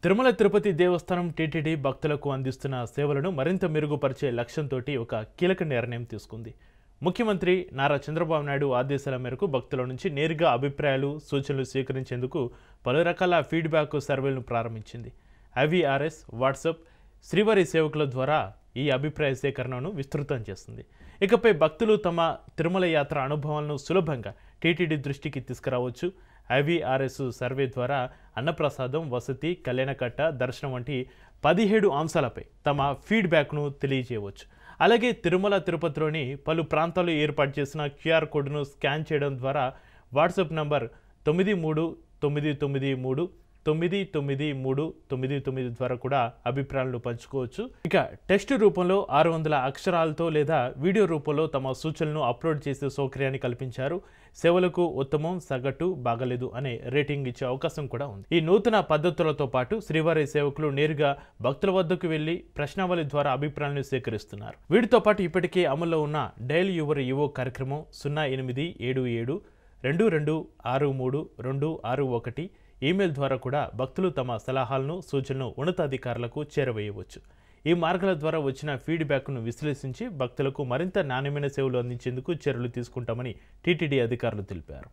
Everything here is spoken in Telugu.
తిరుమల తిరుపతి దేవస్థానం టీటీడీ భక్తులకు అందిస్తున్న సేవలను మరింత మెరుగుపరిచే లక్ష్యంతో ఒక కీలక నిర్ణయం తీసుకుంది. ముఖ్యమంత్రి నారా చంద్రబాబు నాయుడు ఆదేశాల మేరకు భక్తుల నుంచి నేరుగా అభిప్రాయాలు, సూచనలు స్వీకరించేందుకు పలు రకాల ఫీడ్బ్యాక్ సర్వేలను ప్రారంభించింది. ఐవీఆర్ఎస్, వాట్సాప్, శ్రీవారి సేవకుల ద్వారా ఈ అభిప్రాయ సేకరణను విస్తృతం చేస్తుంది. ఇకపై భక్తులు తమ తిరుమల యాత్ర అనుభవాలను సులభంగా టీటీడీ దృష్టికి తీసుకురావచ్చు. ఐవీఆర్ఎస్ సర్వే ద్వారా అన్నప్రసాదం, వసతి, కళ్యాణకట్ట, దర్శనం వంటి 17 అంశాలపై తమ ఫీడ్బ్యాక్ను తెలియజేయవచ్చు. అలాగే తిరుమల తిరుపతిలోని పలు ప్రాంతాల్లో ఏర్పాటు చేసిన క్యూఆర్ కోడ్ను స్కాన్ చేయడం ద్వారా వాట్సాప్ నంబర్ 9399339999 ద్వారా కూడా అభిప్రాయాలను పంచుకోవచ్చు. ఇక టెక్స్ట్ రూపంలో 600 అక్షరాలతో లేదా వీడియో రూపంలో తమ సూచనలను అప్లోడ్ చేసే సౌకర్యాన్ని కల్పించారు. సేవలకు ఉత్తమం, సగటు, బాగలేదు అనే రేటింగ్ ఇచ్చే అవకాశం కూడా ఉంది. ఈ నూతన పద్ధతులతో పాటు శ్రీవారి సేవకులు నేరుగా భక్తుల వద్దకు వెళ్లి ప్రశ్నావళి ద్వారా అభిప్రాయాలను సేకరిస్తున్నారు. వీటితో పాటు ఇప్పటికే అమల్లో ఉన్న డైల్ యువర్ ఈవో కార్యక్రమం 087722632261 ఈమెయిల్ ద్వారా కూడా భక్తులు తమ సలహాలను, సూచనలను ఉన్నతాధికారులకు చేరవేయవచ్చు. ఈ మార్గాల ద్వారా వచ్చిన ఫీడ్బ్యాక్ను విశ్లేషించి భక్తులకు మరింత నాణ్యమైన సేవలు అందించేందుకు చర్యలు తీసుకుంటామని టీటీడీ అధికారులు తెలిపారు.